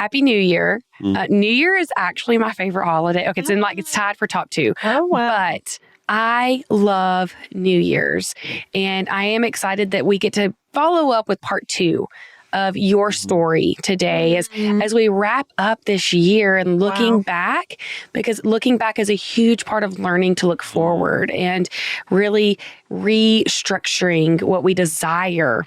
Happy New Year. New Year is actually my favorite holiday. Okay, it's tied for top 2. Oh, wow. But I love New Year's, and I am excited that we get to follow up with part 2 of your story today as we wrap up this year and looking back, because looking back is a huge part of learning to look forward and really restructuring what we desire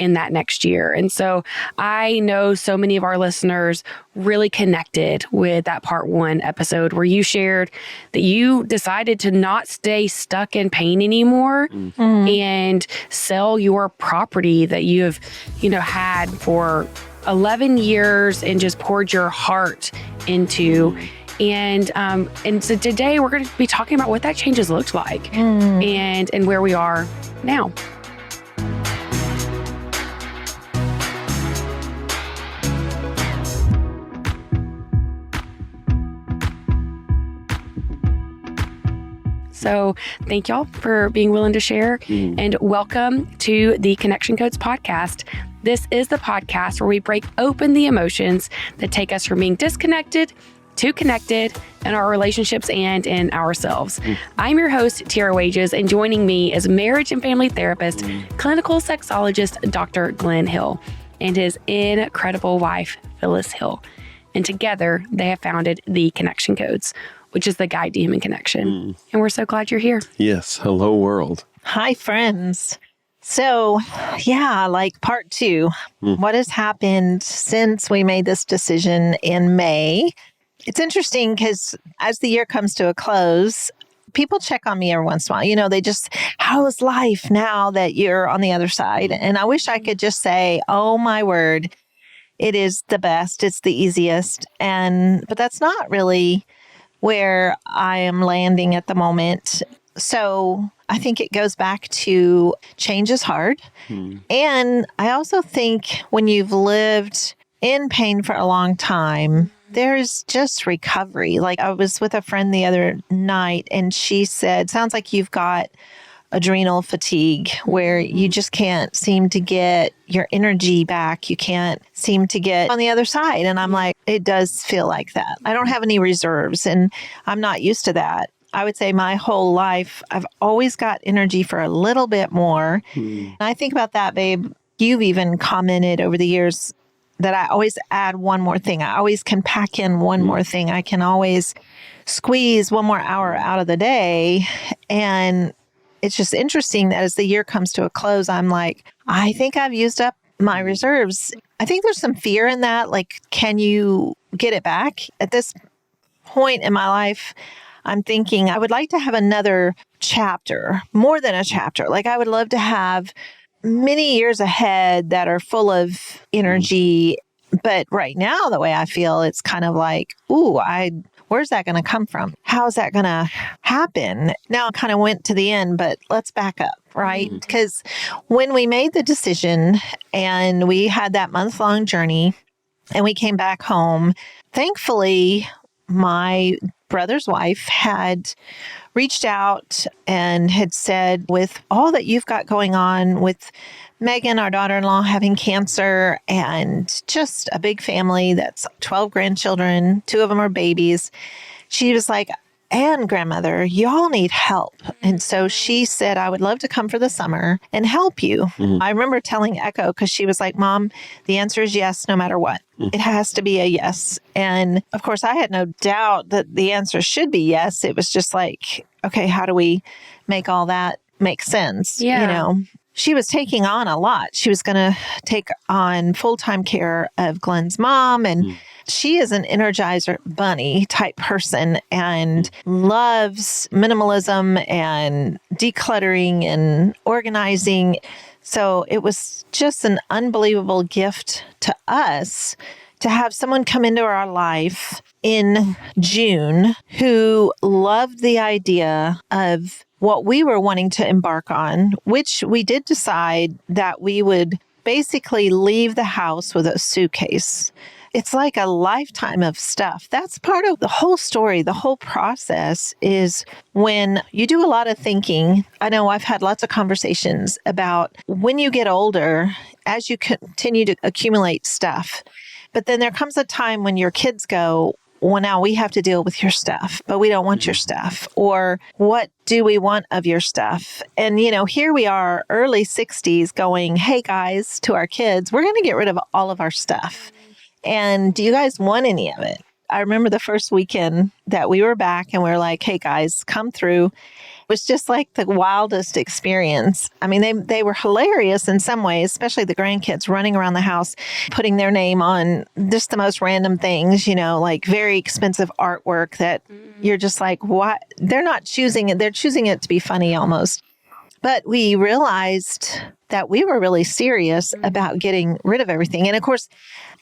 in that next year. And so I know so many of our listeners really connected with that part 1 episode where you shared that you decided to not stay stuck in pain anymore and sell your property that you have, had for 11 years and just poured your heart into. And so today we're going to be talking about what that change has looked like and where we are now. So thank y'all for being willing to share and welcome to the Connection Codes podcast. This is the podcast where we break open the emotions that take us from being disconnected to connected in our relationships and in ourselves. I'm your host, Tera Wages, and joining me is marriage and family therapist, clinical sexologist, Dr. Glenn Hill, and his incredible wife, Phyllis Hill. And together they have founded the Connection Codes, which is the guide to human connection. And we're so glad you're here. Yes. Hello, world. Hi, friends. So, like part 2, what has happened since we made this decision in May? It's interesting because as the year comes to a close, people check on me every once in a while. They just, how is life now that you're on the other side? And I wish I could just say, oh my word, it is the best. It's the easiest. But that's not really where I am landing at the moment. So I think it goes back to change is hard. And I also think when you've lived in pain for a long time, there's just recovery. Like I was with a friend the other night and she said, sounds like you've got adrenal fatigue where you just can't seem to get your energy back. You can't seem to get on the other side. And I'm like, it does feel like that. I don't have any reserves and I'm not used to that. I would say my whole life, I've always got energy for a little bit more. And I think about that, babe. You've even commented over the years that I always add one more thing. I always can pack in one more thing. I can always squeeze one more hour out of the day. And it's just interesting that as the year comes to a close, I'm like, I think I've used up my reserves. I think there's some fear in that. Like, can you get it back? At this point in my life, I'm thinking I would like to have another chapter, more than a chapter. Like I would love to have many years ahead that are full of energy. But right now, the way I feel, it's kind of like, where's that going to come from? How's that going to happen? Now I kind of went to the end, but let's back up, right? Because when we made the decision and we had that month-long journey and we came back home, thankfully, my brother's wife had reached out and had said, with all that you've got going on with Megan, our daughter-in-law, having cancer and just a big family that's 12 grandchildren, 2 of them are babies. She was like, and grandmother, y'all need help. And so she said, I would love to come for the summer and help you. I remember telling Echo, because she was like, Mom, the answer is yes, no matter what. It has to be a yes. And of course, I had no doubt that the answer should be yes. It was just like, okay, how do we make all that make sense? Yeah. She was taking on a lot. She was going to take on full-time care of Glenn's mom. And she is an Energizer bunny type person and loves minimalism and decluttering and organizing. So it was just an unbelievable gift to us to have someone come into our life in June who loved the idea of what we were wanting to embark on, which we did decide that we would basically leave the house with a suitcase. It's like a lifetime of stuff. That's part of the whole story. The whole process is when you do a lot of thinking. I know I've had lots of conversations about when you get older, as you continue to accumulate stuff, But then there comes a time when your kids go, well, now we have to deal with your stuff, but we don't want your stuff. Or what do we want of your stuff? And, here we are, early 60s going, hey, guys, to our kids, we're going to get rid of all of our stuff. And do you guys want any of it? I remember the first weekend that we were back and we were like, hey, guys, come through. It was just like the wildest experience. I mean, they were hilarious in some ways, especially the grandkids running around the house, putting their name on just the most random things, like very expensive artwork that you're just like, what? They're not choosing it. They're choosing it to be funny almost. But we realized that we were really serious about getting rid of everything. And of course,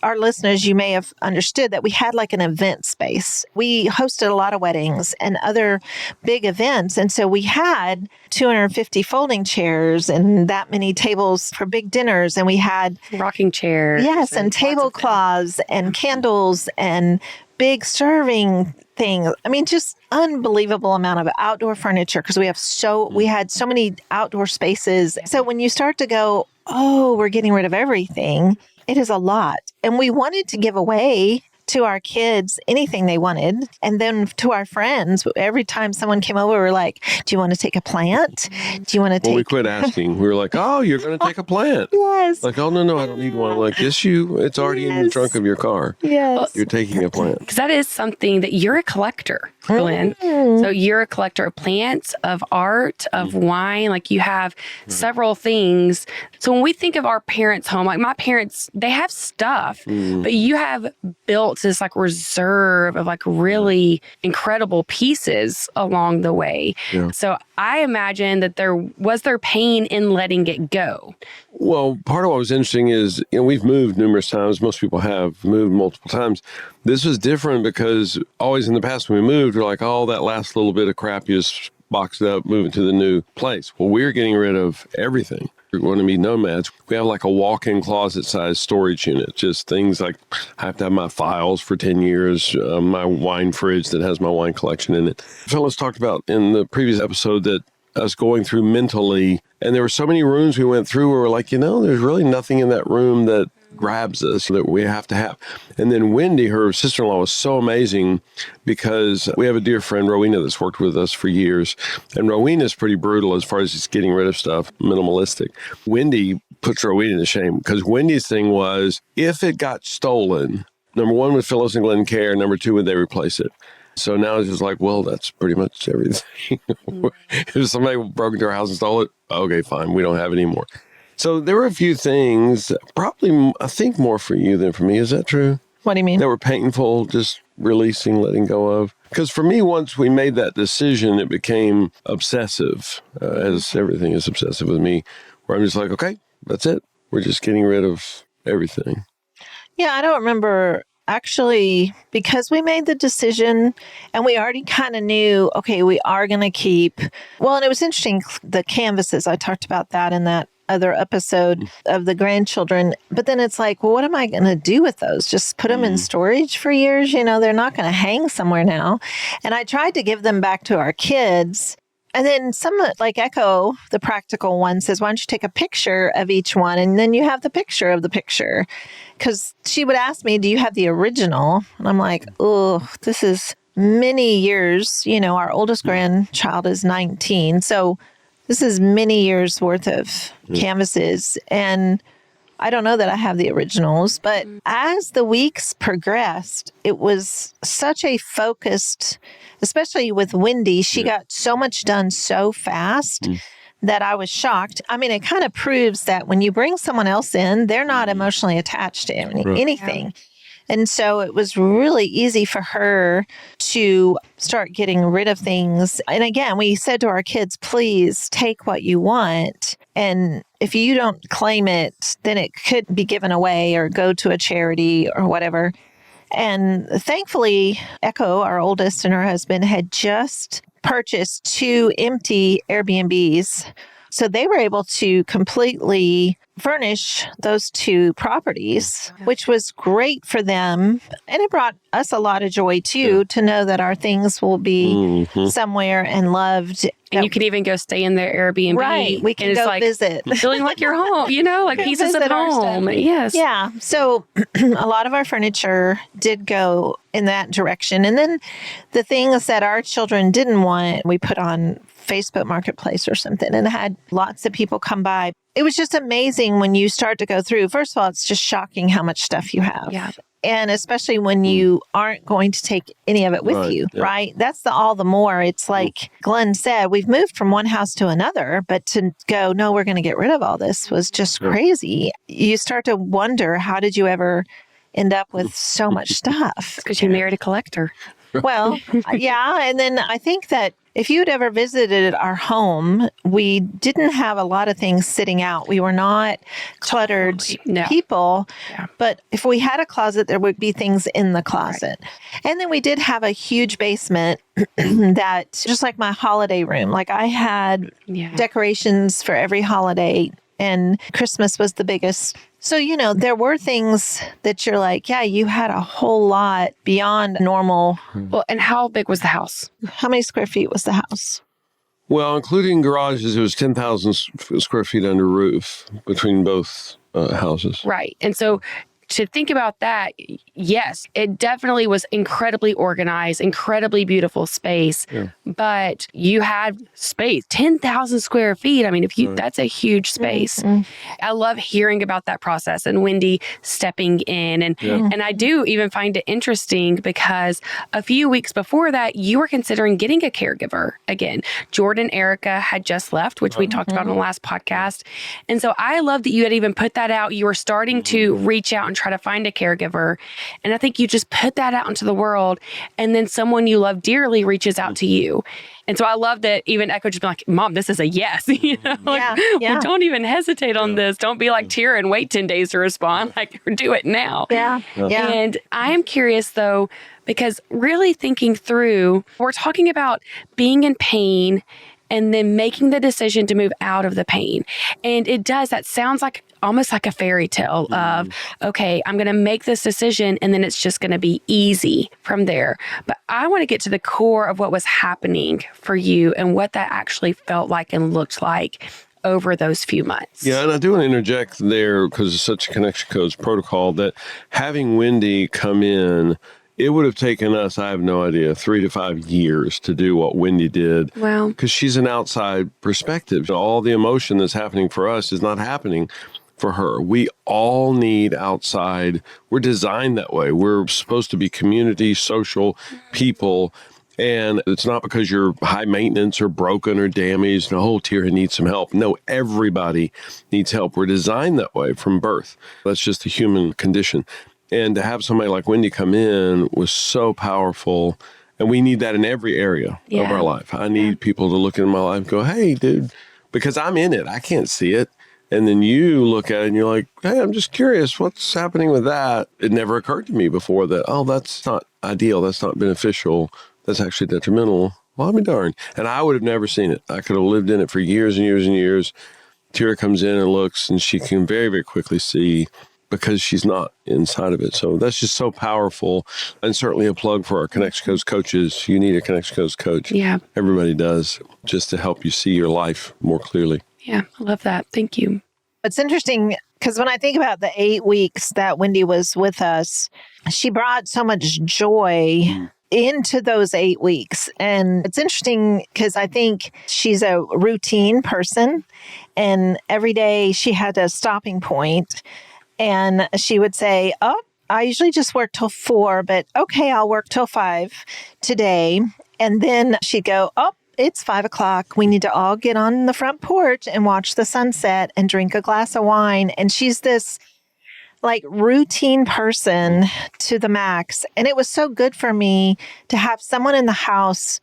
our listeners, you may have understood that we had like an event space. We hosted a lot of weddings and other big events. And so we had 250 folding chairs and that many tables for big dinners. And we had rocking chairs. Yes, and tablecloths and candles and big serving things. I mean, just unbelievable amount of outdoor furniture because we had so many outdoor spaces. So when you start to go, oh, we're getting rid of everything, it is a lot. And we wanted to give away to our kids anything they wanted. And then to our friends, every time someone came over, we were like, do you want to take a plant? Do you want to take... Well, we quit asking. We were like, oh, you're going to take a plant. Yes. Like, oh, no, I don't need one. Like, yes, it's already in the trunk of your car. Yes. You're taking a plant. Because that is something that you're a collector, Glenn. So you're a collector of plants, of art, of wine. Like you have several things. So when we think of our parents' home, like my parents, they have stuff, but you have built this like reserve of like really incredible pieces along the way. Yeah. So I imagine that there pain in letting it go. Well, part of what was interesting is, we've moved numerous times. Most people have moved multiple times. This was different because always in the past when we moved, we're like, oh, that last little bit of crap, you just box it up, move it to the new place. Well, we're getting rid of everything. We're going to be nomads. We have like a walk-in closet size storage unit, just things like I have to have my files for 10 years, my wine fridge that has my wine collection in it. Phyllis talked about in the previous episode that us going through mentally, and there were so many rooms we went through where we're like, there's really nothing in that room that grabs us that we have to have. And then Wendy, her sister-in-law, was so amazing because we have a dear friend, Rowena, that's worked with us for years. And Rowena is pretty brutal as far as just getting rid of stuff, minimalistic. Wendy puts Rowena to shame because Wendy's thing was, if it got stolen, number one, would Phyllis and Glenn care? Number two, would they replace it? So now it's just like, well, that's pretty much everything. If somebody broke into our house and stole it, okay, fine, we don't have it anymore. So there were a few things, probably, I think, more for you than for me. Is that true? What do you mean? That were painful, just releasing, letting go of. Because for me, once we made that decision, it became obsessive, as everything is obsessive with me, where I'm just like, okay, that's it. We're just getting rid of everything. Yeah, I don't remember. Actually, because we made the decision and we already kind of knew, okay, we are going to keep, well, and it was interesting, the canvases, I talked about that in that other episode of the grandchildren. But then it's like, well, what am I going to do with those? Just put them in storage for years? They're not going to hang somewhere now. And I tried to give them back to our kids. And then some, like Echo, the practical one, says, why don't you take a picture of each one? And then you have the picture of the picture. Because she would ask me, do you have the original? And I'm like, oh, this is many years. Our oldest grandchild is 19. So this is many years worth of canvases. And I don't know that I have the originals. But as the weeks progressed, it was such a focused, especially with Wendy, she got so much done so fast that I was shocked. I mean, it kind of proves that when you bring someone else in, they're not emotionally attached to anything. Yeah. And so it was really easy for her to start getting rid of things. And again, we said to our kids, please take what you want. And if you don't claim it, then it could be given away or go to a charity or whatever. And thankfully, Echo, our oldest, and her husband had just purchased 2 empty Airbnbs. So they were able to completely furnish those 2 properties, which was great for them. And it brought us a lot of joy too, to know that our things will be somewhere and loved. And you can even go stay in their Airbnb. Right. We can go visit. Feeling like you're home, like pieces of home. Yes. Yeah. So a lot of our furniture did go in that direction. And then the things that our children didn't want, we put on Facebook Marketplace or something and had lots of people come by. It was just amazing when you start to go through. First of all, it's just shocking how much stuff you have. Yeah. And especially when you aren't going to take any of it with you, right? That's all the more. It's like Glenn said, we've moved from one house to another, but to go, no, we're going to get rid of all this was just crazy. You start to wonder, how did you ever end up with so much stuff? Because you married a collector. Well, yeah. And then I think that if you'd ever visited our home, we didn't have a lot of things sitting out. We were not cluttered people. Yeah. But if we had a closet, there would be things in the closet. Right. And then we did have a huge basement that, just like my holiday room, like I had decorations for every holiday, and Christmas was the biggest. So, there were things that you're like, yeah, you had a whole lot beyond normal. Well, and how big was the house? How many square feet was the house? Well, including garages, it was 10,000 square feet under roof between both houses. Right. And so to think about that, yes, it definitely was incredibly organized, incredibly beautiful space, but you had space, 10,000 square feet. I mean, that's a huge space. Mm-hmm. I love hearing about that process and Wendy stepping in. And I do even find it interesting because a few weeks before that, you were considering getting a caregiver again. Jordan Erica had just left, which we talked about on the last podcast. And so I love that you had even put that out. You were starting to reach out and try to find a caregiver. And I think you just put that out into the world, and then someone you love dearly reaches out to you. And so I love that even Echo just be like, Mom, this is a yes. Well, don't even hesitate on this. Don't be like Tera and wait 10 days to respond. Like, do it now. Yeah. And I am curious though, because really thinking through, we're talking about being in pain and then making the decision to move out of the pain. And that sounds like almost like a fairy tale of, okay, I'm going to make this decision and then it's just going to be easy from there. But I want to get to the core of what was happening for you and what that actually felt like and looked like over those few months. Yeah, and I do want to interject there because it's such a Connection Codes protocol that having Wendy come in, it would have taken us, I have no idea, 3 to 5 years to do what Wendy did. Wow. Because she's an outside perspective. All the emotion that's happening for us is not happening for her. We all need outside. We're designed that way. We're supposed to be community, social people. And it's not because you're high maintenance or broken or damaged. No, Tera needs some help. No, everybody needs help. We're designed that way from birth. That's just the human condition. And to have somebody like Wendy come in was so powerful. And we need that in every area of our life. I need people to look in my life and go, hey, dude, because I'm in it. I can't see it. And then you look at it and you're like, hey, I'm just curious. What's happening with that? It never occurred to me before that, that's not ideal. That's not beneficial. That's actually detrimental. Well, I'll be darned. And I would have never seen it. I could have lived in it for years and years and years. Tera comes in and looks, and she can very, very quickly see because she's not inside of it. So that's just so powerful. And certainly a plug for our Connection Codes coaches. You need a Connection Codes coach. Yeah. Everybody does, just to help you see your life more clearly. Yeah, I love that. Thank you. It's interesting because when I think about the 8 weeks that Wendy was with us, she brought so much joy into those 8 weeks. And it's interesting because I think she's a routine person, and every day she had a stopping point. And she would say, I usually just work till 4, but okay, I'll work till 5 today. And then she'd go, it's 5 o'clock. We need to all get on the front porch and watch the sunset and drink a glass of wine. And she's this like routine person to the max. And it was so good for me to have someone in the house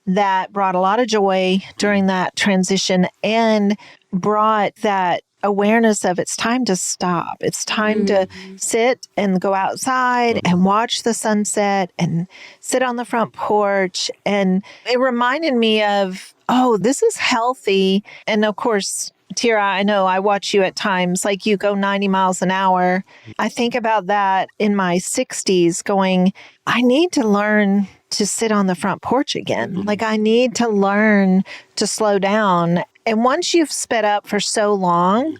that brought a lot of joy during that transition and brought that, awareness of it's time to stop. It's time to sit and go outside and watch the sunset and sit on the front porch. And it reminded me of, oh, this is healthy. And of course, Tera, I know I watch you at times, like you go 90 miles an hour. I think about that in my 60s going, I need to learn to sit on the front porch again. Like I need to learn to slow down. And once you've sped up for so long,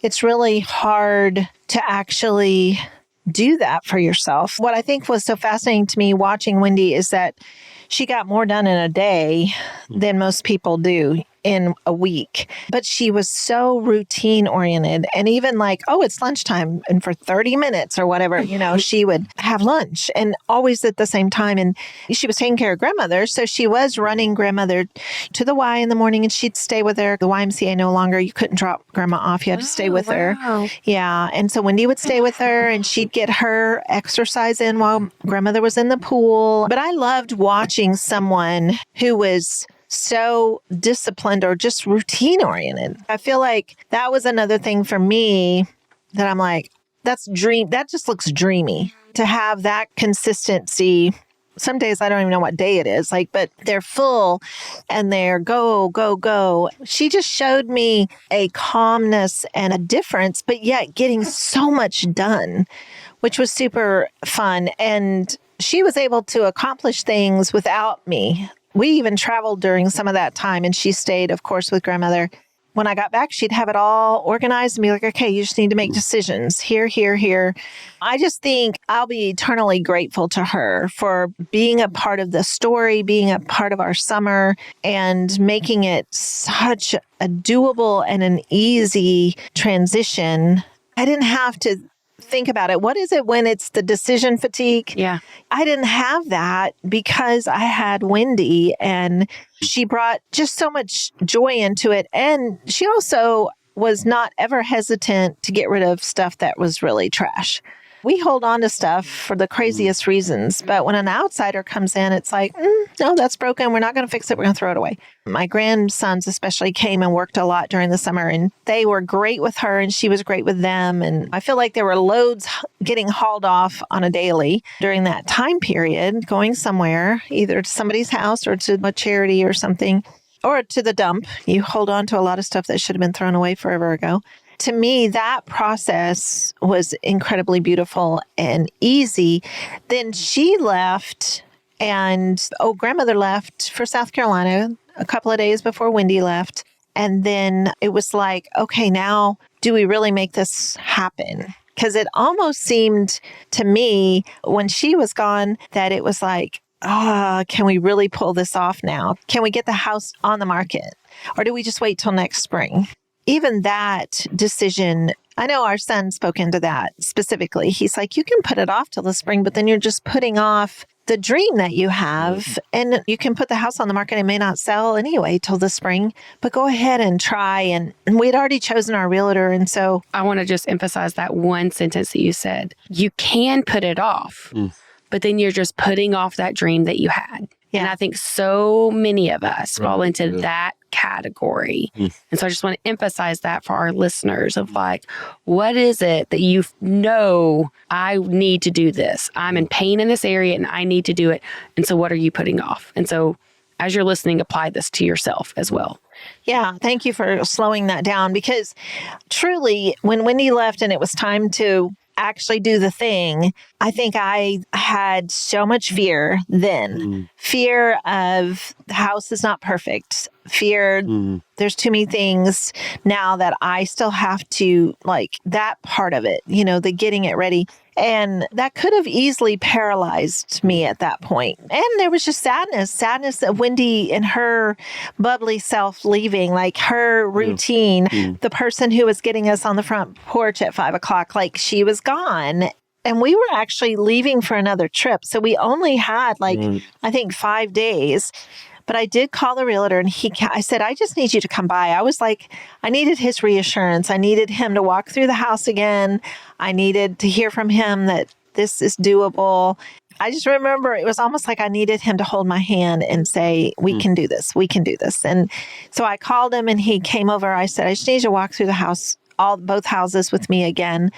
it's really hard to actually do that for yourself. What I think was so fascinating to me watching Wendy is that she got more done in a day than most people do in a week. But she was so routine oriented and even like, oh, it's lunchtime. And for 30 minutes or whatever, she would have lunch and always at the same time. And she was taking care of grandmother. So she was running grandmother to the Y in the morning and she'd stay with her. The YMCA no longer, you couldn't drop grandma off. You had to stay with her. Yeah. And so Wendy would stay with her and she'd get her exercise in while grandmother was in the pool. But I loved watching someone who was so disciplined or just routine oriented. I feel like that was another thing for me that I'm like, that just looks dreamy to have that consistency. Some days I don't even know what day it is, but they're full and they're go, go, go. She just showed me a calmness and a difference, but yet getting so much done, which was super fun. And she was able to accomplish things without me. We even traveled during some of that time and she stayed, of course, with grandmother. When I got back, she'd have it all organized and be like, okay, you just need to make decisions here, here, here. I just think I'll be eternally grateful to her for being a part of the story, being a part of our summer and making it such a doable and an easy transition. I didn't have to think about it. What is it when it's the decision fatigue? Yeah. I didn't have that because I had Wendy and she brought just so much joy into it. And she also was not ever hesitant to get rid of stuff that was really trash. We hold on to stuff for the craziest reasons. But when an outsider comes in, it's like, no, that's broken. We're not going to fix it. We're going to throw it away. My grandsons especially came and worked a lot during the summer and they were great with her and she was great with them. And I feel like there were loads getting hauled off on a daily during that time period, going somewhere, either to somebody's house or to a charity or something, or to the dump. You hold on to a lot of stuff that should have been thrown away forever ago. To me, that process was incredibly beautiful and easy. Then she left and, grandmother left for South Carolina a couple of days before Wendy left. And then it was like, okay, now do we really make this happen? Because it almost seemed to me when she was gone that it was like, can we really pull this off now? Can we get the house on the market? Or do we just wait till next spring? Even that decision, I know our son spoke into that specifically. He's like, you can put it off till the spring, but then you're just putting off the dream that you have. And you can put the house on the market. It may not sell anyway till the spring, but go ahead and try. And we'd already chosen our realtor. And so I want to just emphasize that one sentence that you said. You can put it off, but then you're just putting off that dream that you had. Yeah. And I think so many of us fall into that category. And so I just want to emphasize that for our listeners of like, what is it that you know, I need to do this? I'm in pain in this area and I need to do it. And so what are you putting off? And so as you're listening, apply this to yourself as well. Yeah. Thank you for slowing that down because truly when Wendy left and it was time to actually do the thing, I think I had so much fear then. Fear of the house is not perfect. Fear there's too many things now that I still have to that part of it, the getting it ready. And that could have easily paralyzed me at that point. And there was just sadness that Wendy and her bubbly self leaving, her routine, the person who was getting us on the front porch at 5 o'clock, she was gone. And we were actually leaving for another trip. So we only had I think 5 days. But I did call the realtor and I said, I just need you to come by. I was like, I needed his reassurance. I needed him to walk through the house again. I needed to hear from him that this is doable. I just remember it was almost like I needed him to hold my hand and say, we can do this. We can do this. And so I called him and he came over. I said, I just need you to walk through the house both houses with me again.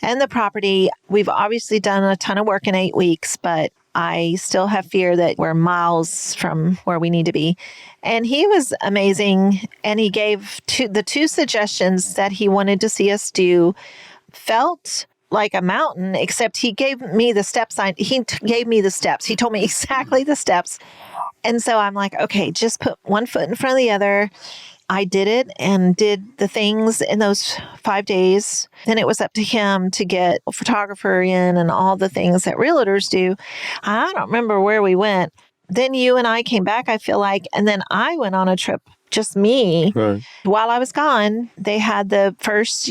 And the property, we've obviously done a ton of work in 8 weeks, but I still have fear that we're miles from where we need to be. And he was amazing. And he gave the two suggestions that he wanted to see us do felt like a mountain, except he gave me the steps. He gave me the steps. He told me exactly the steps. And so I'm like, okay, just put one foot in front of the other. I did it and did the things in those 5 days. Then it was up to him to get a photographer in and all the things that realtors do. I don't remember where we went. Then you and I came back, I feel like, and then I went on a trip, just me. Right. While I was gone, they had the first,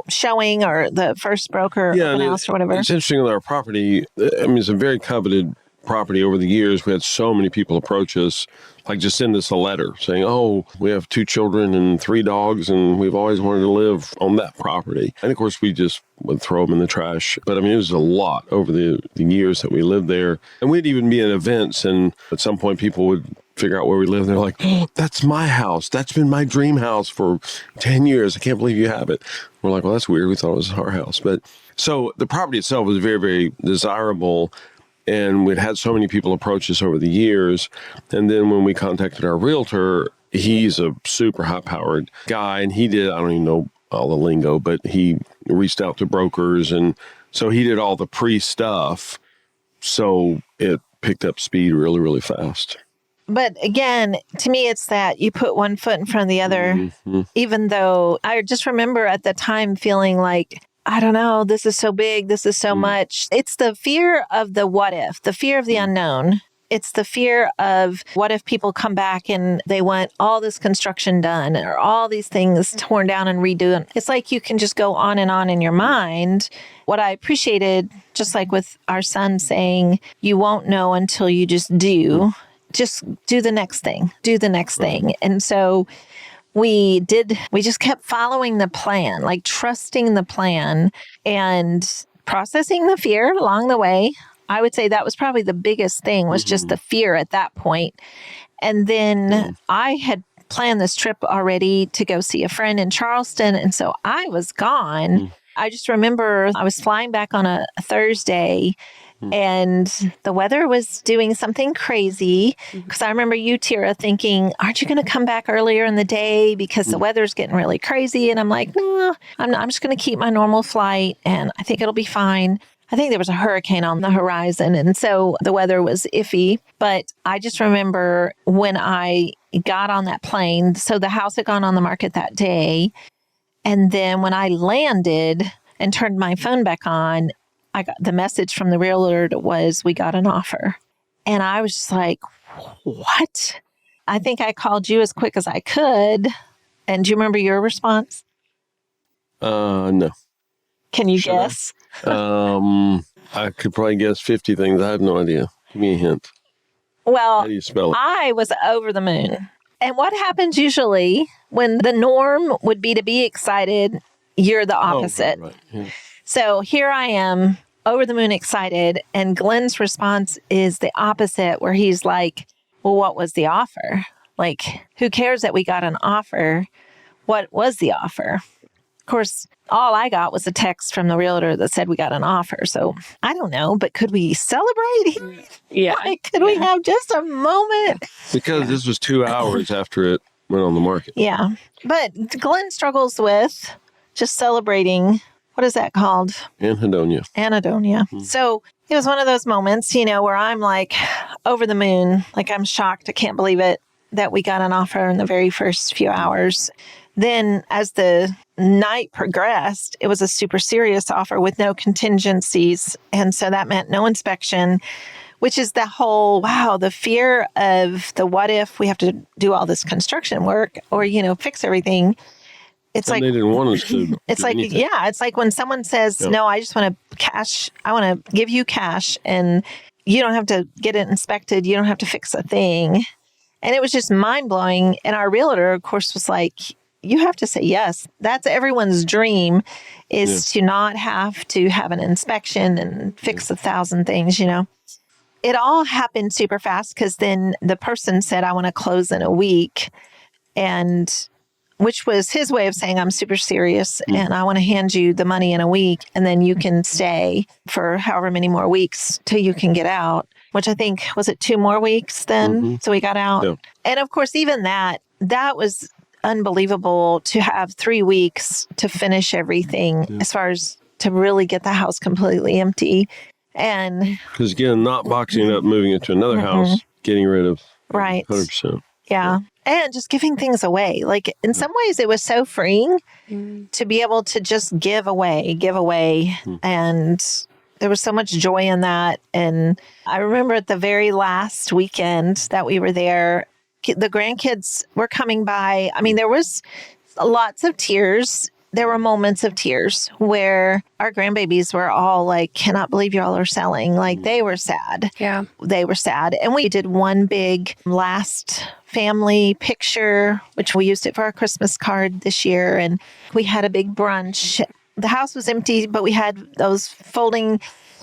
showing or the first broker open house or whatever. It's interesting with our property. I mean, it's a very coveted property. Over the years. We had so many people approach us, like just send us a letter saying, oh, we have 2 children and 3 dogs, and we've always wanted to live on that property. And of course, we just would throw them in the trash. But I mean, it was a lot over the years that we lived there. And we'd even be at events, and at some point, people would figure out where we live. And they're like, oh, that's my house. That's been my dream house for 10 years. I can't believe you have it. We're like, well, that's weird. We thought it was our house. But so the property itself was very, very desirable. And we'd had so many people approach us over the years. And then when we contacted our realtor, he's a super high-powered guy. And he did, I don't even know all the lingo, but he reached out to brokers. And so he did all the pre-stuff. So it picked up speed really, really fast. But again, to me, it's that you put one foot in front of the other, even though I just remember at the time feeling like, I don't know, this is so big, this is so much. It's the fear of the what if, the fear of the unknown. It's the fear of what if people come back and they want all this construction done or all these things torn down and redone. It's like you can just go on in your mind. What I appreciated, just like with our son saying, you won't know until you just do. Just do the next thing, do the next thing. And so we just kept following the plan, like trusting the plan and processing the fear along the way. I would say that was probably the biggest thing, was just the fear at that point. And then I had planned this trip already to go see a friend in Charleston. And so I was gone. I just remember I was flying back on a Thursday, and the weather was doing something crazy, because I remember you, Tera, thinking, aren't you going to come back earlier in the day because the weather's getting really crazy? And I'm like, no, I'm just going to keep my normal flight and I think it'll be fine. I think there was a hurricane on the horizon, and so the weather was iffy. But I just remember when I got on that plane, so the house had gone on the market that day. And then when I landed and turned my phone back on, I got the message from the realtor was, we got an offer. And I was just like, what? I think I called you as quick as I could. And do you remember your response? No. Can you guess? I could probably guess 50 things. I have no idea. Give me a hint. Well, how do you spell it? I was over the moon. And what happens usually when the norm would be to be excited, you're the opposite. Oh, right. Yeah. So here I am, over the moon excited, and Glenn's response is the opposite, where he's like, well, what was the offer? Like, who cares that we got an offer? What was the offer? Of course, all I got was a text from the realtor that said we got an offer. So I don't know, but could we celebrate? Yeah. Like, could we have just a moment? Because this was 2 hours after it went on the market. Yeah. But Glenn struggles with just celebrating. What is that called? Anhedonia. So it was one of those moments, where I'm like over the moon, like I'm shocked. I can't believe it that we got an offer in the very first few hours. Then as the night progressed, it was a super serious offer with no contingencies. And so that meant no inspection, which is the whole, the fear of the what if we have to do all this construction work or, fix everything. It's and like they didn't want us to. It's like, anything. it's like when someone says, no, I just want to cash. I want to give you cash and you don't have to get it inspected. You don't have to fix a thing. And it was just mind blowing. And our realtor, of course, was like, you have to say yes. That's everyone's dream, is to not have to have an inspection and fix 1,000 things, It all happened super fast, because then the person said, I want to close in a week. And which was his way of saying, I'm super serious and I want to hand you the money in a week and then you can stay for however many more weeks till you can get out, which I think, was it 2 more weeks then? So we got out. Yeah. And of course, even that was unbelievable to have 3 weeks to finish everything as far as to really get the house completely empty. And because again, not boxing it up, moving it to another house, getting rid of 100%. Yeah. And just giving things away. Like in some ways it was so freeing to be able to just give away. And there was so much joy in that. And I remember at the very last weekend that we were there, the grandkids were coming by. I mean, there was lots of tears. There were moments of tears where our grandbabies were all like, cannot believe y'all are selling. Like they were sad. Yeah. They were sad. And we did one big last family picture, which we used it for our Christmas card this year. And we had a big brunch. The house was empty, but we had those folding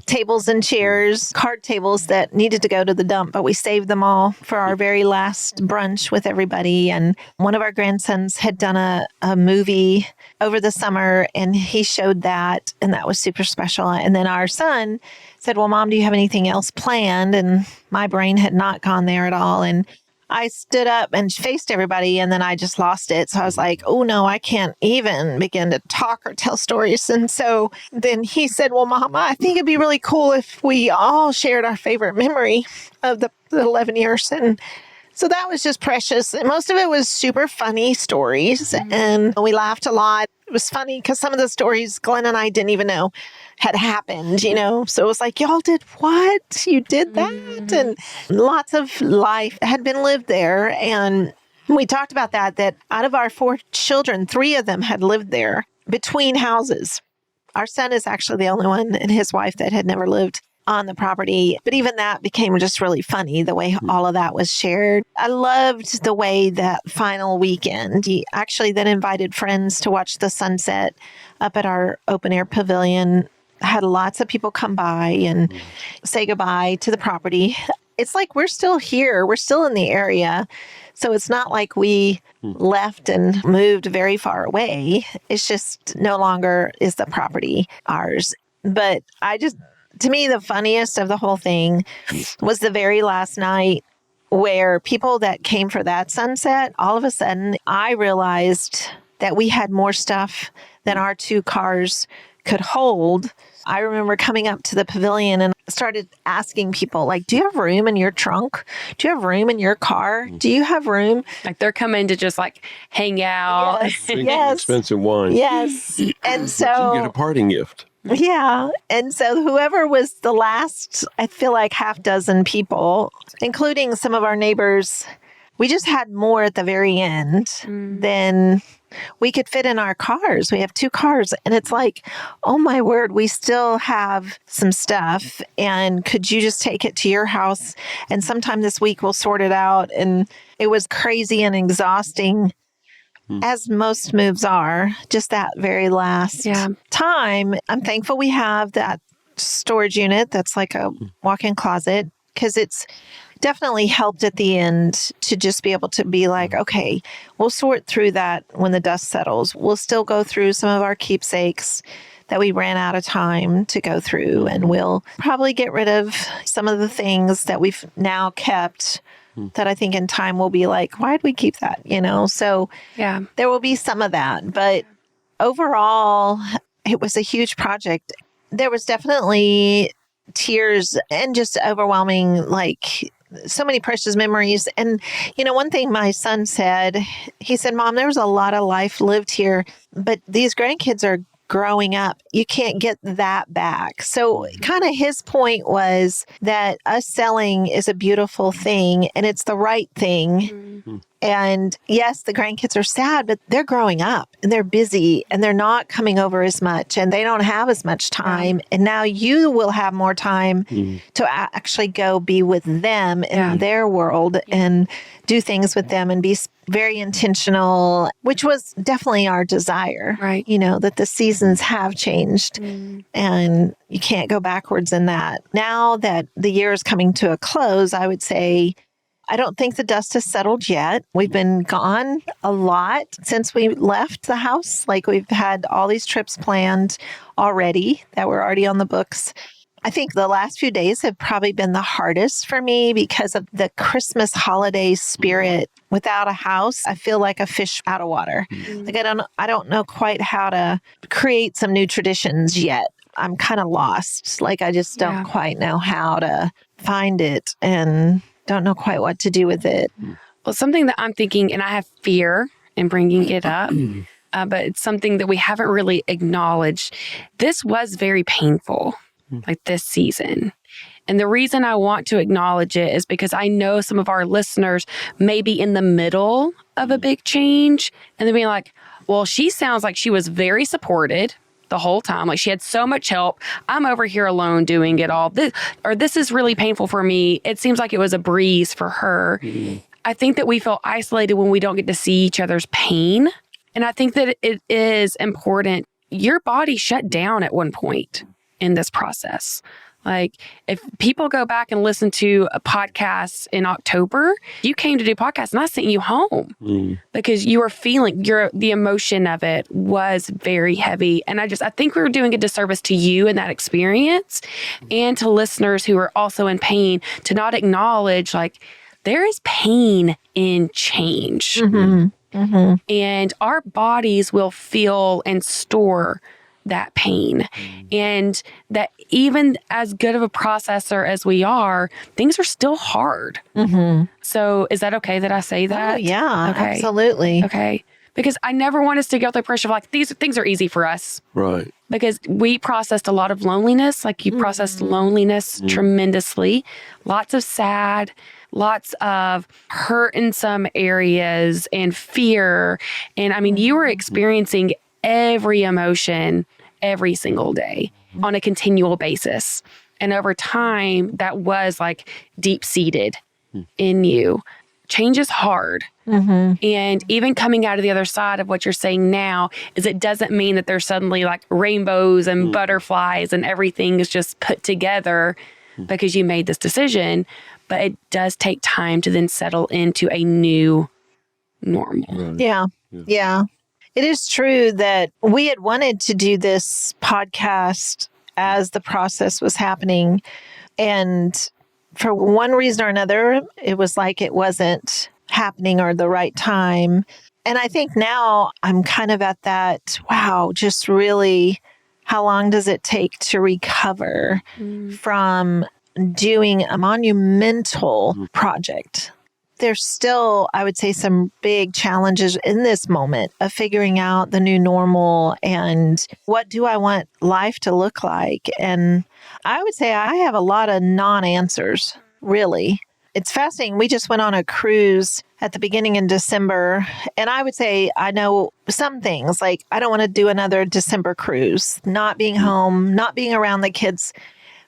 tables and chairs, card tables that needed to go to the dump, but we saved them all for our very last brunch with everybody. And one of our grandsons had done a movie over the summer and he showed that, and that was super special. And then our son said, well, Mom, do you have anything else planned? And my brain had not gone there at all. And I stood up and faced everybody, and then I just lost it. So I was like, oh, no, I can't even begin to talk or tell stories. And so then he said, well, Mama, I think it'd be really cool if we all shared our favorite memory of the 11 years. And so that was just precious. And most of it was super funny stories, and we laughed a lot. It was funny because some of the stories Glenn and I didn't even know had happened, you know. So it was like, y'all did what? You did that? And lots of life had been lived there. And we talked about that out of our 4 children, 3 of them had lived there between houses. Our son is actually the only one, and his wife, that had never lived on the property. But even that became just really funny, the way all of that was shared. I loved the way that final weekend, he actually then invited friends to watch the sunset up at our open air pavilion. Had lots of people come by and say goodbye to the property. It's like we're still here. We're still in the area. So it's not like we left and moved very far away. It's just no longer is the property ours. But to me, the funniest of the whole thing was the very last night where people that came for that sunset, all of a sudden, I realized that we had more stuff than our 2 cars could hold. I remember coming up to the pavilion and started asking people, like, do you have room in your trunk? Do you have room in your car? Do you have room? Like they're coming to just like hang out. Yes. Expensive wine. Yes. And so you get a parting gift. Yeah. And so whoever was the last, I feel like half dozen people, including some of our neighbors, we just had more at the very end than we could fit in our cars. We have 2 cars, and it's like, oh my word, we still have some stuff. And could you just take it to your house? And sometime this week we'll sort it out. And it was crazy and exhausting, as most moves are, just that very last time. I'm thankful we have that storage unit that's like a walk-in closet, because it's definitely helped at the end to just be able to be like, okay, we'll sort through that when the dust settles. We'll still go through some of our keepsakes that we ran out of time to go through, and we'll probably get rid of some of the things that we've now kept that I think in time will be like, why'd we keep that? You know? So there will be some of that, but overall it was a huge project. There was definitely tears and just overwhelming, like so many precious memories. And, you know, one thing my son said, he said, Mom, there was a lot of life lived here, but these grandkids are growing up. You can't get that back. So kind of his point was that us selling is a beautiful thing and it's the right thing. And yes, the grandkids are sad, but they're growing up and they're busy and they're not coming over as much and they don't have as much time. And now you will have more time to actually go be with them in their world and do things with them and be very intentional, which was definitely our desire, right? You know, that the seasons have changed and you can't go backwards in that. Now that the year is coming to a close, I would say I don't think the dust has settled yet. We've been gone a lot since we left the house. Like we've had all these trips planned already that were already on the books. I think the last few days have probably been the hardest for me because of the Christmas holiday spirit. Without a house, I feel like a fish out of water. Like I don't know quite how to create some new traditions yet. I'm kind of lost. Like I just don't quite know how to find it and don't know quite what to do with it. Well, something that I'm thinking, and I have fear in bringing it up, but it's something that we haven't really acknowledged. This was very painful, like this season. And the reason I want to acknowledge it is because I know some of our listeners may be in the middle of a big change and they're being like, well, she sounds like she was very supported the whole time. Like she had so much help. I'm over here alone doing it all. This is really painful for me. It seems like it was a breeze for her. I think that we feel isolated when we don't get to see each other's pain. And I think that it is important. Your body shut down at one point in this process. Like if people go back and listen to a podcast in October, you came to do podcasts and I sent you home because you were feeling the emotion of it was very heavy. And I think we were doing a disservice to you in that experience and to listeners who are also in pain to not acknowledge like there is pain in change and our bodies will feel and store that pain. And that even as good of a processor as we are, things are still hard. So is that okay that I say that? Oh, yeah, okay. Absolutely. Okay. Because I never want us to get the pressure of like, these things are easy for us. Right. Because we processed a lot of loneliness. Like you processed loneliness tremendously. Lots of sad, lots of hurt in some areas and fear. And I mean, you were experiencing every emotion every single day on a continual basis. And over time, that was like deep-seated in you. Change is hard. And even coming out of the other side of what you're saying now is it doesn't mean that there's suddenly like rainbows and butterflies and everything is just put together because you made this decision. But it does take time to then settle into a new normal. Right. Yeah. It is true that we had wanted to do this podcast as the process was happening. And for one reason or another, it was like it wasn't happening or the right time. And I think now I'm kind of at that, wow, just really, how long does it take to recover from doing a monumental project? There's still, I would say, some big challenges in this moment of figuring out the new normal and what do I want life to look like? And I would say I have a lot of non-answers, really. It's fascinating. We just went on a cruise at the beginning in December. And I would say I know some things, like I don't want to do another December cruise, not being home, not being around the kids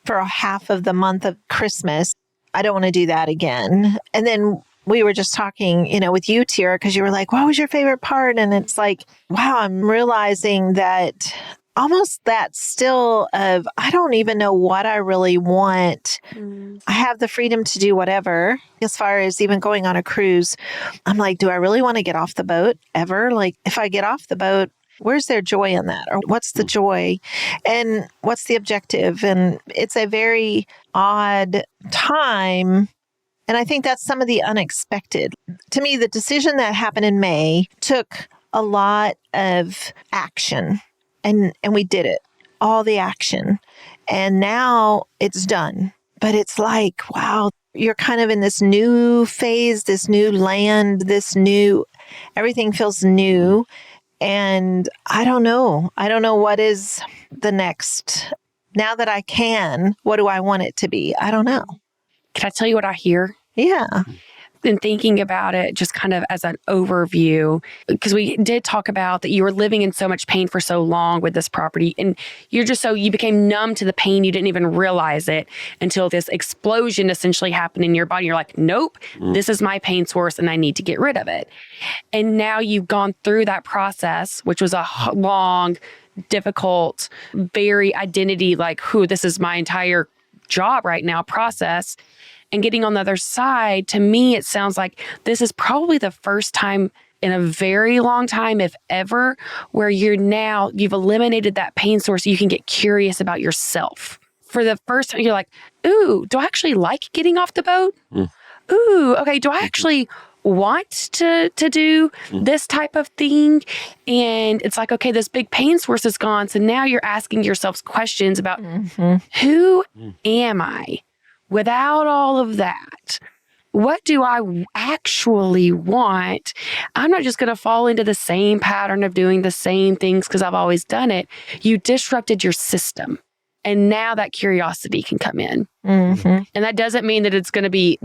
for half of the month of Christmas. I don't want to do that again. And then we were just talking, with you, Tera, because you were like, what was your favorite part? And it's like, wow, I'm realizing that almost that still of, I don't even know what I really want. I have the freedom to do whatever. As far as even going on a cruise, I'm like, do I really want to get off the boat ever? Like if I get off the boat, where's their joy in that? Or what's the joy? And what's the objective? And it's a very odd time. And I think that's some of the unexpected. To me, the decision that happened in May took a lot of action. And we did it, all the action. And now it's done. But it's like, wow, you're kind of in this new phase, this new land, everything feels new. And I don't know. I don't know what is the next. Now that I can, what do I want it to be? I don't know. Can I tell you what I hear? Yeah. And thinking about it just kind of as an overview, because we did talk about that you were living in so much pain for so long with this property. And you became numb to the pain. You didn't even realize it until this explosion essentially happened in your body. You're like, nope, this is my pain source and I need to get rid of it. And now you've gone through that process, which was a long, difficult, very identity, like, this is my entire job right now process and getting on the other side, to me, it sounds like this is probably the first time in a very long time, if ever, where you've eliminated that pain source. You can get curious about yourself. For the first time, you're like, ooh, do I actually like getting off the boat? Ooh, okay, do I actually want to do this type of thing? And it's like, okay, this big pain source is gone. So now you're asking yourselves questions about who am I without all of that? What do I actually want? I'm not just going to fall into the same pattern of doing the same things because I've always done it. You disrupted your system. And now that curiosity can come in. And that doesn't mean that it's going to be,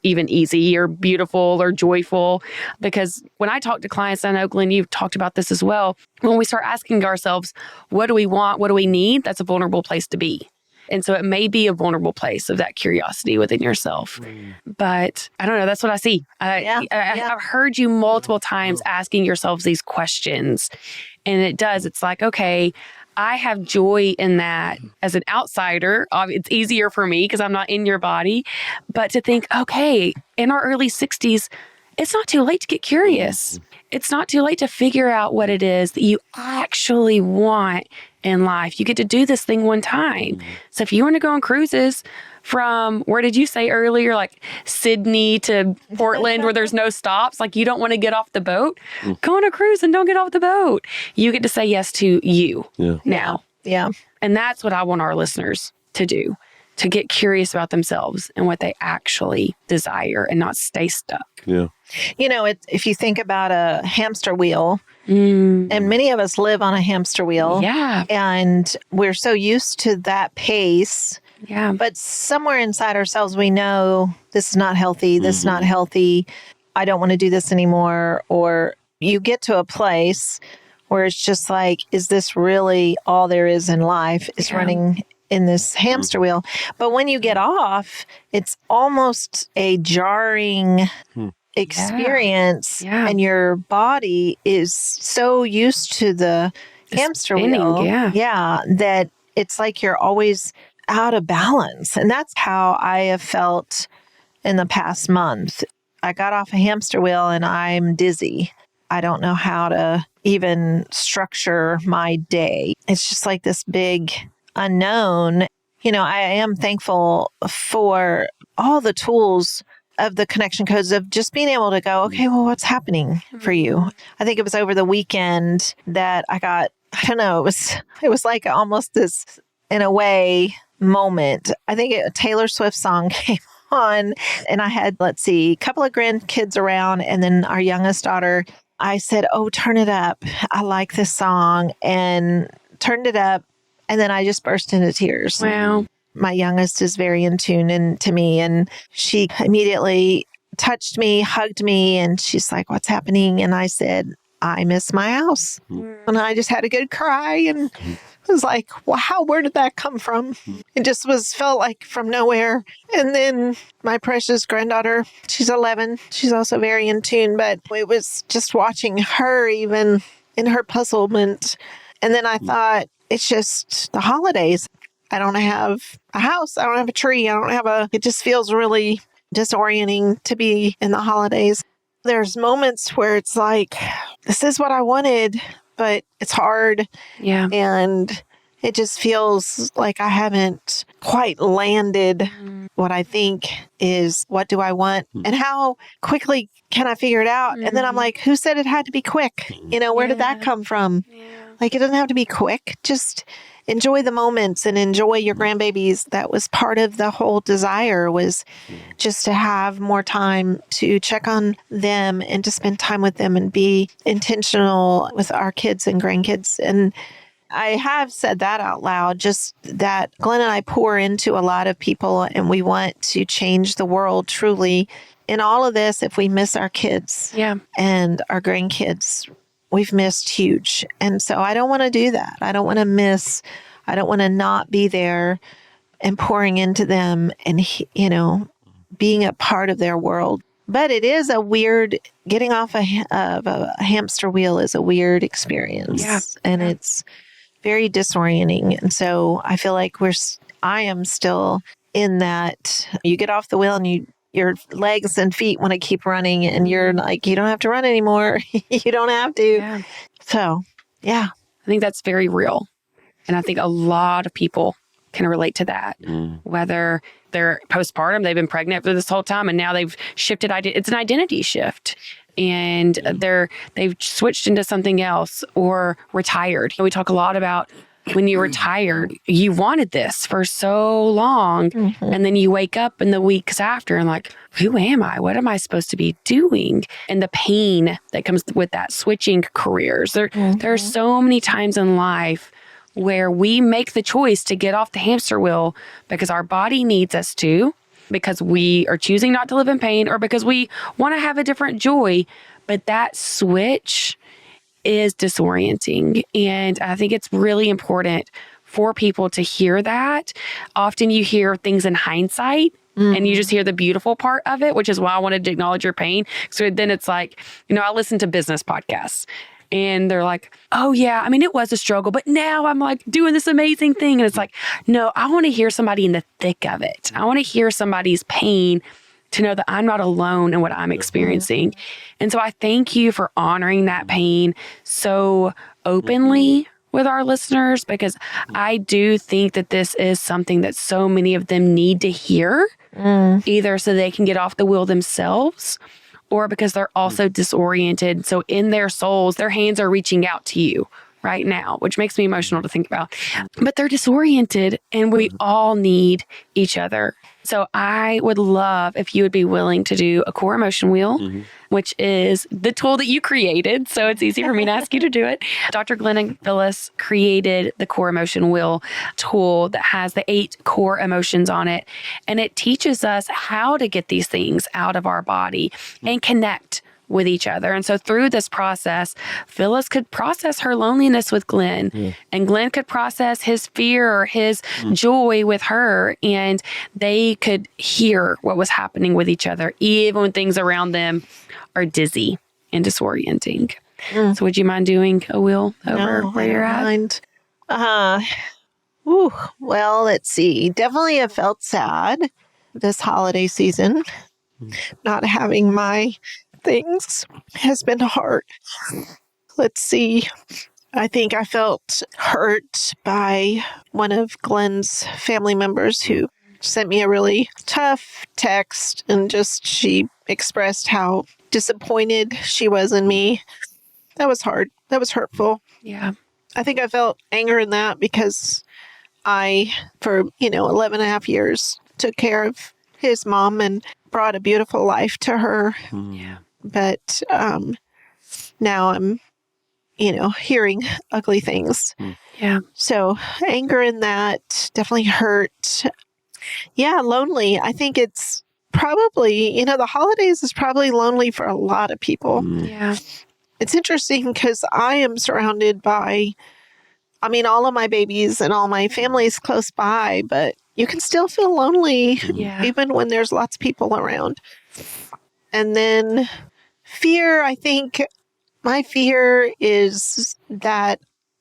even easy or beautiful or joyful. Because when I talk to clients, I know, Glenn, you've talked about this as well. When we start asking ourselves, what do we want? What do we need? That's a vulnerable place to be. And so it may be a vulnerable place of that curiosity within yourself. But I don't know. That's what I see. I've heard you multiple times asking yourselves these questions. And it's like, okay, I have joy in that as an outsider. It's easier for me because I'm not in your body. But to think, okay, in our early 60s, it's not too late to get curious. It's not too late to figure out what it is that you actually want in life. You get to do this thing one time. So if you want to go on cruises from, where did you say earlier, like Sydney to Portland where there's no stops, like you don't want to get off the boat, go on a cruise and don't get off the boat. You get to say yes to you now. Yeah. And that's what I want our listeners to do, to get curious about themselves and what they actually desire and not stay stuck. Yeah. You know, if you think about a hamster wheel, and many of us live on a hamster wheel. Yeah. And we're so used to that pace. Yeah. But somewhere inside ourselves, we know this is not healthy. This is not healthy. I don't want to do this anymore. Or you get to a place where it's just like, is this really all there is in life? Is running in this hamster wheel. But when you get off, it's almost a jarring experience. And your body is so used to the hamster wheel. That it's like you're always out of balance. And that's how I have felt in the past month. I got off a hamster wheel and I'm dizzy. I don't know how to even structure my day. It's just like this big unknown. You know, I am thankful for all the tools of the connection codes of just being able to go, okay, well, what's happening for you? I think it was over the weekend that I got, I don't know, it was like almost this, in a way, moment. I think a Taylor Swift song came on and I had, a couple of grandkids around and then our youngest daughter, I said, oh, turn it up. I like this song, and turned it up. And then I just burst into tears. Wow. My youngest is very in tune to me, and she immediately touched me, hugged me, and she's like, what's happening? And I said, I miss my house. And I just had a good cry and was like, wow, where did that come from? It just felt like from nowhere. And then my precious granddaughter, she's 11. She's also very in tune, but it was just watching her even in her puzzlement. And then I thought, it's just the holidays. I don't have a house. I don't have a tree. It just feels really disorienting to be in the holidays. There's moments where it's like, this is what I wanted, but it's hard. Yeah. And it just feels like I haven't quite landed what I think is, what do I want? And how quickly can I figure it out? And then I'm like, who said it had to be quick? You know, where did that come from? Like, it doesn't have to be quick. Just enjoy the moments and enjoy your grandbabies. That was part of the whole desire, was just to have more time to check on them and to spend time with them and be intentional with our kids and grandkids. And I have said that out loud, just that Glenn and I pour into a lot of people and we want to change the world truly. In all of this, if we miss our kids and our grandkids, we've missed huge. And so I don't want to do that. I don't want to not be there and pouring into them and, being a part of their world. But it is a weird, getting off of a hamster wheel is a weird experience. Yeah. And it's very disorienting. And so I feel like I am still in that you get off the wheel and your legs and feet want to keep running and you're like, you don't have to run anymore. You don't have to. Yeah. So, yeah. I think that's very real. And I think a lot of people can relate to that, whether they're postpartum, they've been pregnant for this whole time, and now they've shifted. It's an identity shift. And they've switched into something else or retired. We talk a lot about when you retired, you wanted this for so long. And then you wake up in the weeks after and like, who am I? What am I supposed to be doing? And the pain that comes with that switching careers. There are so many times in life where we make the choice to get off the hamster wheel because our body needs us to, because we are choosing not to live in pain, or because we want to have a different joy. But that switch is disorienting. And I think it's really important for people to hear that. Often you hear things in hindsight and you just hear the beautiful part of it, which is why I wanted to acknowledge your pain. So then it's like, I listen to business podcasts and they're like, oh yeah, I mean, it was a struggle, but now I'm like doing this amazing thing. And it's like, no, I want to hear somebody in the thick of it. I want to hear somebody's pain to know that I'm not alone in what I'm experiencing. And so I thank you for honoring that pain so openly with our listeners, because I do think that this is something that so many of them need to hear, either so they can get off the wheel themselves or because they're also disoriented. So in their souls, their hands are reaching out to you right now, which makes me emotional to think about. But they're disoriented and we all need each other. So I would love if you would be willing to do a core emotion wheel, which is the tool that you created. So it's easy for me to ask you to do it. Dr. Glenn and Phyllis created the core emotion wheel tool that has the 8 core emotions on it. And it teaches us how to get these things out of our body and connect with each other. And so through this process, Phyllis could process her loneliness with Glenn, and Glenn could process his fear or his joy with her, and they could hear what was happening with each other, even when things around them are dizzy and disorienting. So would you mind doing a wheel over where you're at? Mind. Well, let's see. Definitely have felt sad this holiday season. Not having my things has been hard. Let's see. I think I felt hurt by one of Glenn's family members who sent me a really tough text, and just she expressed how disappointed she was in me. That was hard. That was hurtful. Yeah. I think I felt anger in that because I, for 11 and a half years, took care of his mom and brought a beautiful life to her. Yeah. But now I'm, hearing ugly things. Yeah. So anger in that, definitely hurt. Yeah, lonely. I think it's probably, the holidays is probably lonely for a lot of people. Yeah. It's interesting because I am surrounded by, all of my babies and all my family is close by, but you can still feel lonely even when there's lots of people around. And then fear, I think my fear is that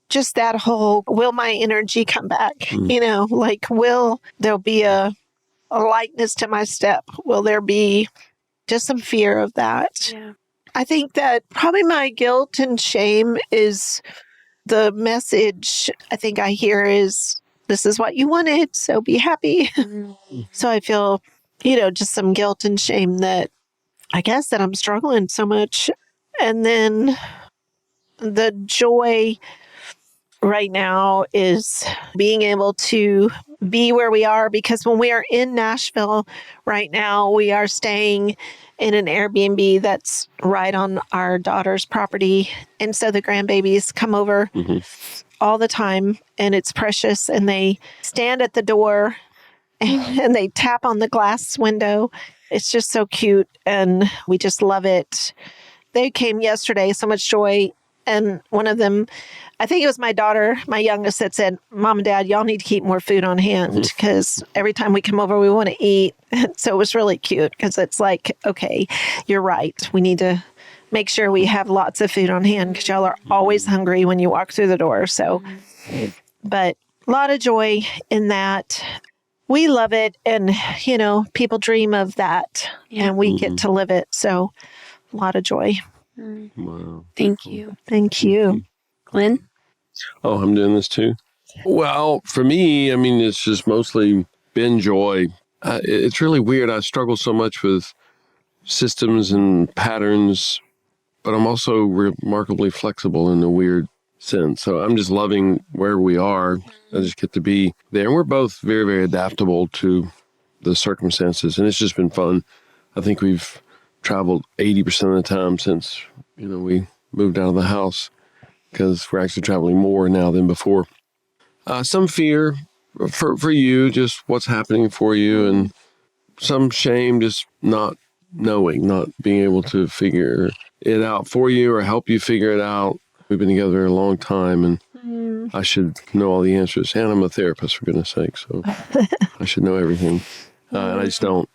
just that whole, will my energy come back? Will there be a lightness to my step? Will there be just some fear of that? Yeah. I think that probably my guilt and shame is the message I think I hear is, this is what you wanted, so be happy. So I feel, just some guilt and shame that I guess that I'm struggling so much. And then the joy right now is being able to be where we are, because when we are in Nashville right now, we are staying in an Airbnb that's right on our daughter's property. And so the grandbabies come over all the time, and it's precious. And they stand at the door and they tap on the glass window. It's just so cute, and we just love it. They came yesterday, so much joy. And one of them, I think it was my daughter, my youngest, that said, Mom and Dad, y'all need to keep more food on hand, because every time we come over, we want to eat. So it was really cute, because it's like, okay, you're right. We need to make sure we have lots of food on hand, because y'all are always hungry when you walk through the door. So, but a lot of joy in that. we love it. And, people dream of that and we get to live it. So a lot of joy. Wow. Thank you. Thank you. Glenn? Oh, I'm doing this too? Well, for me, I mean, it's just mostly been joy. It's really weird. I struggle so much with systems and patterns, but I'm also remarkably flexible in a weird sense. So I'm just loving where we are. I just get to be there. And we're both very, very adaptable to the circumstances. And it's just been fun. I think we've traveled 80% of the time since, we moved out of the house, because we're actually traveling more now than before. Some fear for you, just what's happening for you, and some shame, just not knowing, not being able to figure it out for you or help you figure it out. We've been together a long time, and I should know all the answers. And I'm a therapist, for goodness sake, so I should know everything. And I just don't.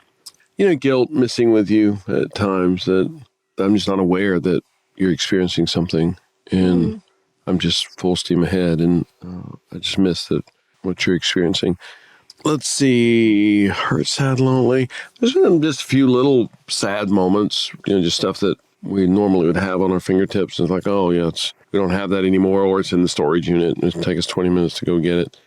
Guilt missing with you at times, that I'm just not aware that you're experiencing something, and I'm just full steam ahead, and I just miss what you're experiencing. Let's see, hurt, sad, lonely. There's been just a few little sad moments, just stuff that we normally would have on our fingertips. It's like, oh yeah, we don't have that anymore, or it's in the storage unit, and it'll take us 20 minutes to go get it.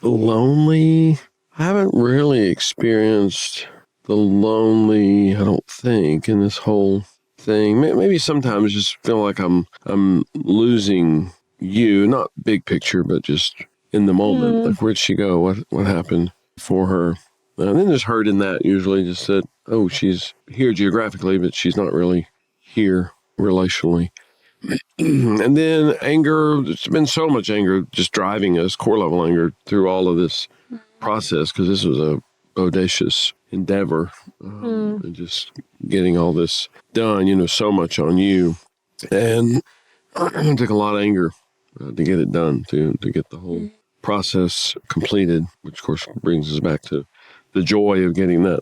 Lonely. I haven't really experienced the lonely, I don't think, in this whole thing. Maybe sometimes just feel like I'm losing you, not big picture, but just in the moment. Like, where'd she go? What happened for her? And then there's hurt in that, usually, just that, oh, she's here geographically, but she's not really here relationally. And then anger. There's been so much anger just driving us, core level anger, through all of this process, because this was a audacious endeavor, and just getting all this done, so much on you. And it took a lot of anger to get it done, to get the whole process completed, which of course brings us back to the joy of getting that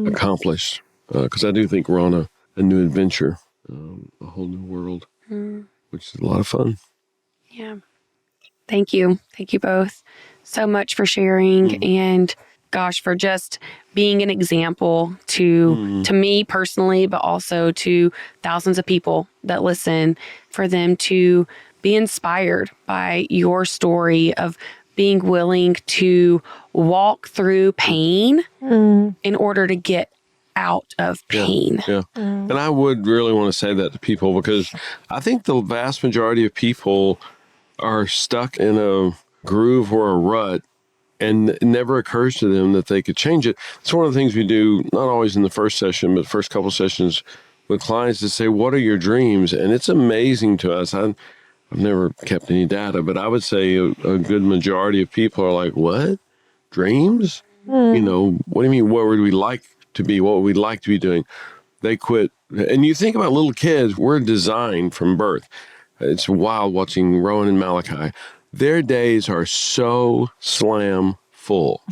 accomplished. Because I do think we're on a new adventure, a whole new world, which is a lot of fun. Yeah. Thank you. Thank you both so much for sharing, and gosh, for just being an example to me personally, but also to thousands of people that listen, for them to be inspired by your story of being willing to walk through pain in order to get out of pain. Yeah. And I would really want to say that to people, because I think the vast majority of people are stuck in a groove or a rut, and it never occurs to them that they could change it. It's one of the things we do, not always in the first session, but first couple sessions with clients, to say, what are your dreams? And it's amazing to us. I've never kept any data, but I would say a good majority of people are like, what? Dreams? What do you mean? What would we like to be? What would we like to be doing? They quit. And you think about little kids, we're designed from birth. It's wild watching Rowan and Malachi. Their days are so slam full,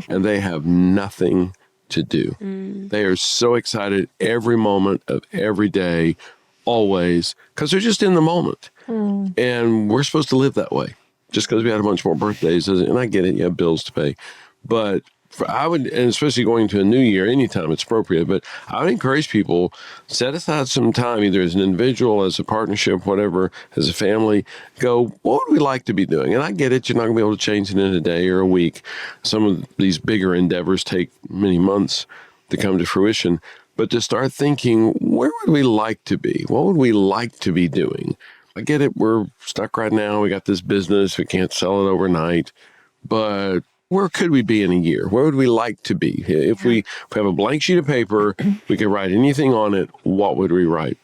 and they have nothing to do. They are so excited every moment of every day, always, because they're just in the moment. And we're supposed to live that way. Just because we had a bunch more birthdays, and I get it, you have bills to pay. But I would, and especially going to a new year, anytime it's appropriate, but I would encourage people, set aside some time, either as an individual, as a partnership, whatever, as a family, go, what would we like to be doing? And I get it, you're not going to be able to change it in a day or a week. Some of these bigger endeavors take many months to come to fruition. But to start thinking, where would we like to be? What would we like to be doing? I get it, we're stuck right now. We got this business, we can't sell it overnight, but where could we be in a year? Where would we like to be? If we have a blank sheet of paper, we could write anything on it. What would we write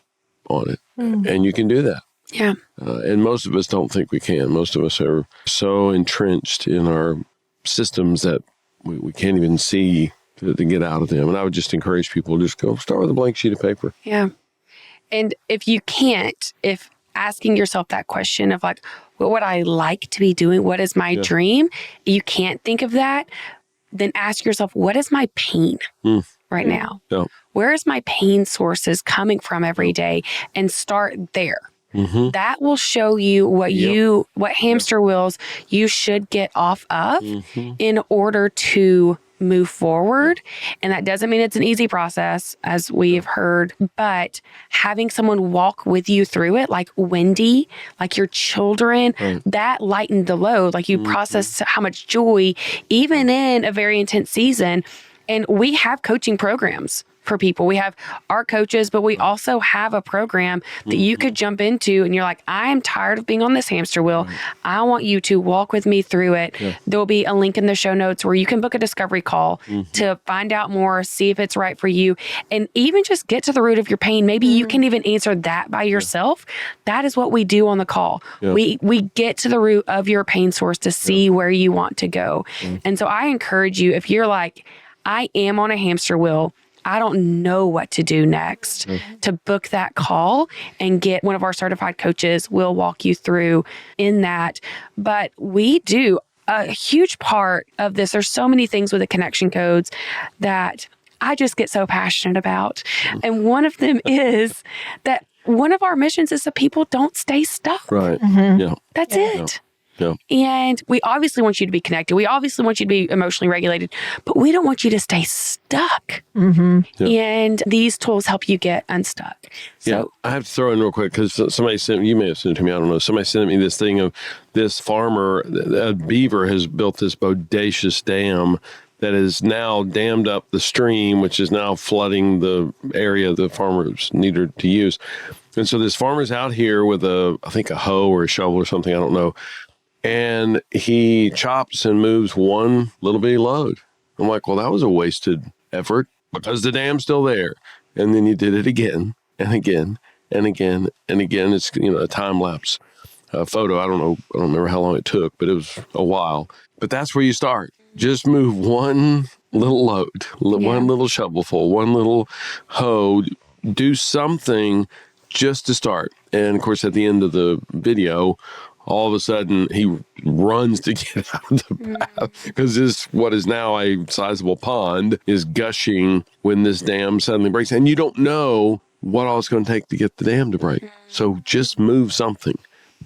on it? And you can do that. Yeah. And most of us don't think we can. Most of us are so entrenched in our systems that we can't even see to get out of them. And I would just encourage people to just go start with a blank sheet of paper. Yeah. And if you can't, if asking yourself that question of like, what would I like to be doing? What is my dream? You can't think of that. Then ask yourself, what is my pain right now? Where is my pain sources coming from every day? And start there. that will show you what hamster wheels you should get off of in order to move forward. And that doesn't mean it's an easy process, as we've heard, but having someone walk with you through it, like Wendy, like your children, that lightened the load. Like you process how much joy, even in a very intense season. And we have coaching programs for people. We have our coaches, but we also have a program that you could jump into and you're like, I'm tired of being on this hamster wheel. I want you to walk with me through it. There'll be a link in the show notes where you can book a discovery call to find out more, see if it's right for you, and even just get to the root of your pain. Maybe you can even answer that by yourself. That is what we do on the call. We get to the root of your pain source to see where you want to go. And so I encourage you, if you're like, I am on a hamster wheel, I don't know what to do next, to book that call and get one of our certified coaches. We'll walk you through in that. But we do a huge part of this. There's so many things with the connection codes that I just get so passionate about. And one of them is that one of our missions is that people don't stay stuck. Right. Yeah. That's it. Yeah. And we obviously want you to be connected. We obviously want you to be emotionally regulated, but we don't want you to stay stuck. And these tools help you get unstuck. So I have to throw in real quick because somebody you may have sent it to me, I don't know. Somebody sent me this thing of this farmer, a beaver has built this bodacious dam that is now dammed up the stream, which is now flooding the area the farmers needed to use. And so this farmer's out here with I think a hoe or a shovel or something, I don't know. And he chops and moves one little bitty load. I'm like, well, that was a wasted effort because the dam's still there. And then you did it again and again and again and again. It's, a time lapse photo. I don't remember how long it took, but it was a while. But that's where you start. Just move one little load, one little shovelful, one little hoe. Do something just to start. And of course, at the end of the video, all of a sudden he runs to get out of the path because this, what is now a sizable pond, is gushing when this dam suddenly breaks. And you don't know what all it's going to take to get the dam to break. So just move something.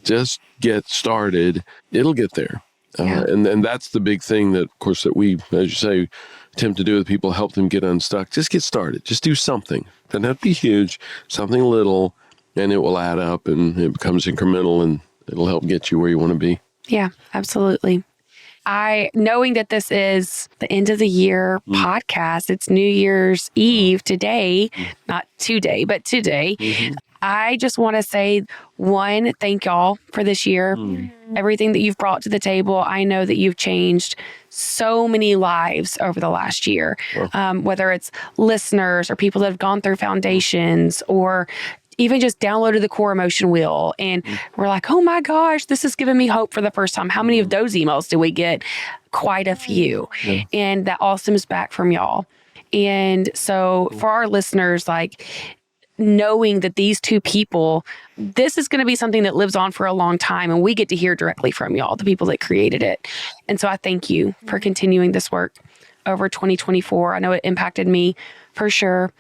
Just get started. It'll get there. And that's the big thing that, of course, that we, as you say, attempt to do with people, help them get unstuck. Just get started. Just do something. Doesn't have to be huge, something little, and it will add up and it becomes incremental and it'll help get you where you want to be. Yeah, absolutely. Knowing that this is the end of the year podcast, it's New Year's Eve today, not today, but today. I just want to say, one, thank y'all for this year. Everything that you've brought to the table. I know that you've changed so many lives over the last year, whether it's listeners or people that have gone through foundations or even just downloaded the Core Emotion Wheel. And we're like, oh my gosh, this has given me hope for the first time. How many of those emails do we get? Quite a few. And that all stems back from y'all. And so for our listeners, like, knowing that these two people, this is going to be something that lives on for a long time, and we get to hear directly from y'all, the people that created it. And so I thank you for continuing this work over 2024. I know it impacted me for sure.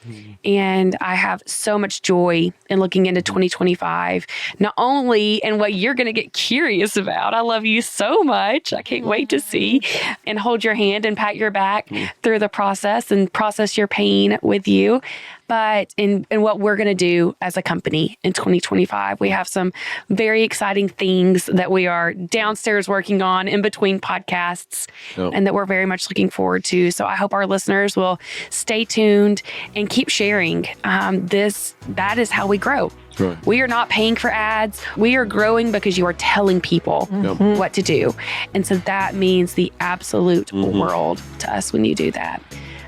And I have so much joy in looking into 2025, not only in what you're going to get curious about. I love you so much. I can't wait to see and hold your hand and pat your back through the process and process your pain with you. But in what we're going to do as a company in 2025, we have some very exciting things that we are downstairs working on in between podcasts and that we're very much looking forward to. So I hope our listeners will stay tuned and keep sharing. That is how we grow. Right. We are not paying for ads. We are growing because you are telling people what to do. And so that means the absolute world to us when you do that.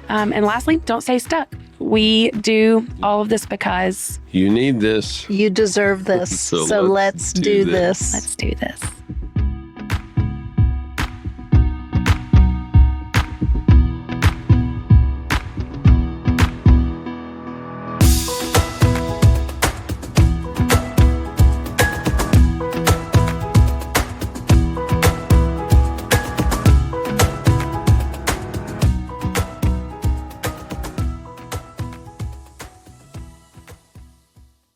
And lastly, don't stay stuck. We do all of this because you need this. You deserve this. So let's do this. Let's do this.